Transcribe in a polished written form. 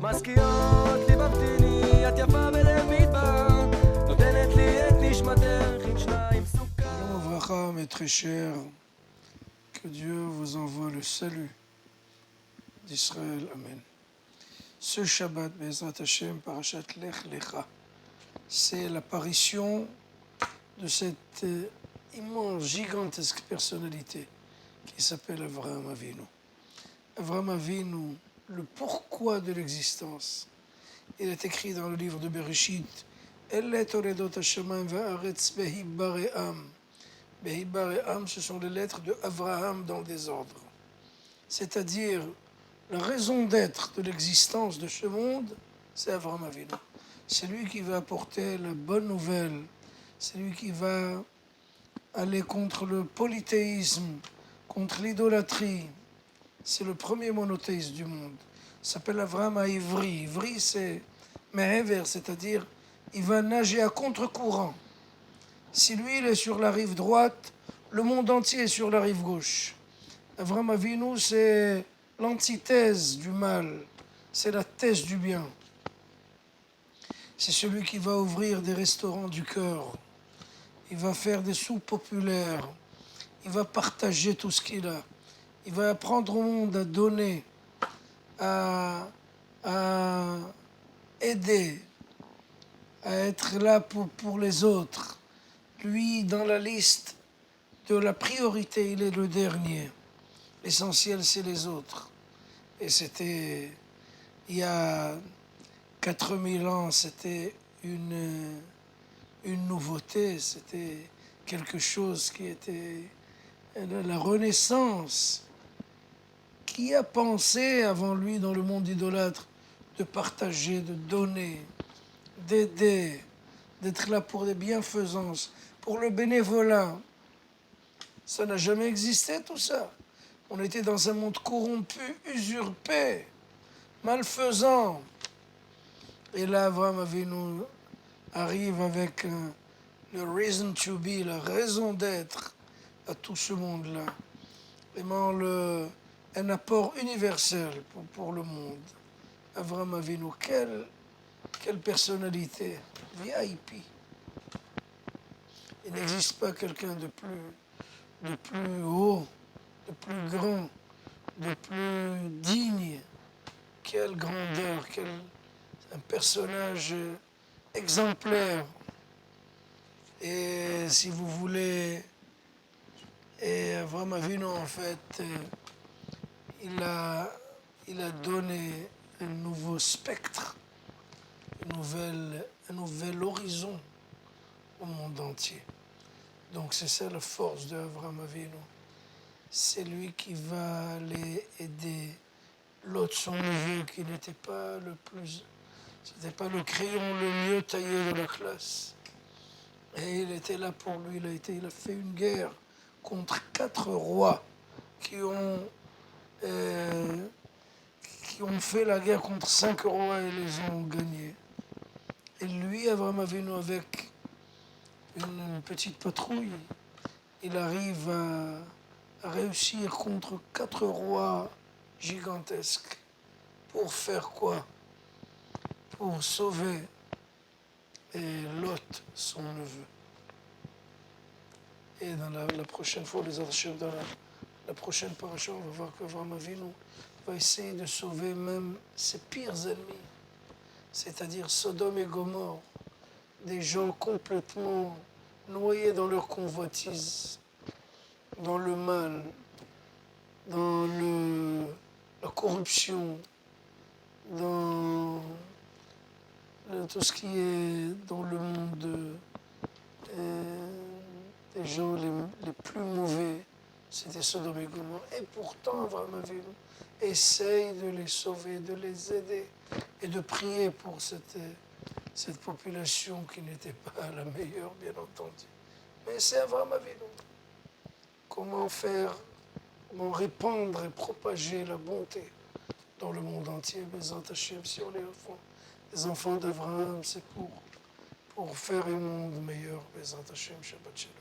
משכיעות ליבבתיני, את יפה בלב מדבר, נותנת לי את נשמתך עם שניים סוכר. Shalom Avracha, mes très chers, que Dieu vous envoie le salut d'Israël. Amen. Ce Shabbat, Bezrat Hashem, Parashat Lech Lecha, c'est l'apparition de cette immense, gigantesque personnalité qui s'appelle Avraham Avinu. Avraham Avinu, le pourquoi de l'existence. Il est écrit dans le livre de Bereshit, Elle toledot hashamayim va'aretz behi bare'am. Behi bare'am, ce sont les lettres de Avraham dans le désordre. C'est-à-dire, la raison d'être de l'existence de ce monde, c'est Avraham Avinu. C'est lui qui va apporter la bonne nouvelle. C'est lui qui va aller contre le polythéisme, contre l'idolâtrie. C'est le premier monothéiste du monde. Il s'appelle Avraham Ivri. Ivri, c'est Mehever, c'est-à-dire il va nager à contre-courant. Si lui, il est sur la rive droite, le monde entier est sur la rive gauche. Avraham Avinu, c'est l'antithèse du mal. C'est la thèse du bien. C'est celui qui va ouvrir des restaurants du cœur. Il va faire des soupes populaires. Il va partager tout ce qu'il a. Il va apprendre au monde à donner, à aider, à être là pour les autres. Lui, dans la liste de la priorité, il est le dernier. L'essentiel, c'est les autres. Et c'était, il y a 4000 ans, c'était une nouveauté, c'était quelque chose qui était la renaissance. Qui a pensé avant lui dans le monde idolâtre de partager, de donner, d'aider, d'être là pour des bienfaisances, pour le bénévolat? Ça n'a jamais existé tout ça. On était dans un monde corrompu, usurpé, malfaisant. Et là, Avraham Avinu arrive avec le reason to be, la raison d'être à tout ce monde-là. Vraiment un apport universel pour le monde. Avraham Avinu, quelle personnalité, VIP. Il n'existe pas quelqu'un de plus haut, de plus grand, de plus digne. Quelle grandeur, un personnage exemplaire. Et si vous voulez, et Avraham Avinu, en fait, il a donné un nouveau spectre, un nouvel horizon au monde entier. Donc c'est ça la force de Avraham Avinu. C'est lui qui va aller aider l'autre, son neveu, qui n'était pas c'était pas le crayon le mieux taillé de la classe. Et il était là pour lui, il a fait une guerre contre 4 rois qui ont fait la guerre contre 5 rois et les ont gagnés. Et lui, Avraham Avinu, avec une petite patrouille, il arrive à réussir contre 4 rois gigantesques. Pour faire quoi? Pour sauver Lot, son neveu. Et dans la prochaine fois, les archives, dans la prochaine paracha, on va voir qu'Avraham Avinu va essayer de sauver même ses pires ennemis, c'est-à-dire Sodome et Gomorrhe, des gens complètement noyés dans leur convoitise, dans le mal, dans la corruption, dans tout ce qui est dans le monde des gens les plus mauvais, c'était Sodome et Gomorrhe. Et pourtant, Avraham Avinu essaye de les sauver, de les aider et de prier pour cette population qui n'était pas la meilleure, bien entendu. Mais c'est Avraham Avinu. Comment comment répandre et propager la bonté dans le monde entier. Bezrat Hashem, si on est les enfants d'Avraham, c'est pour faire un monde meilleur. Bezrat Hashem, Shabbat Shalom.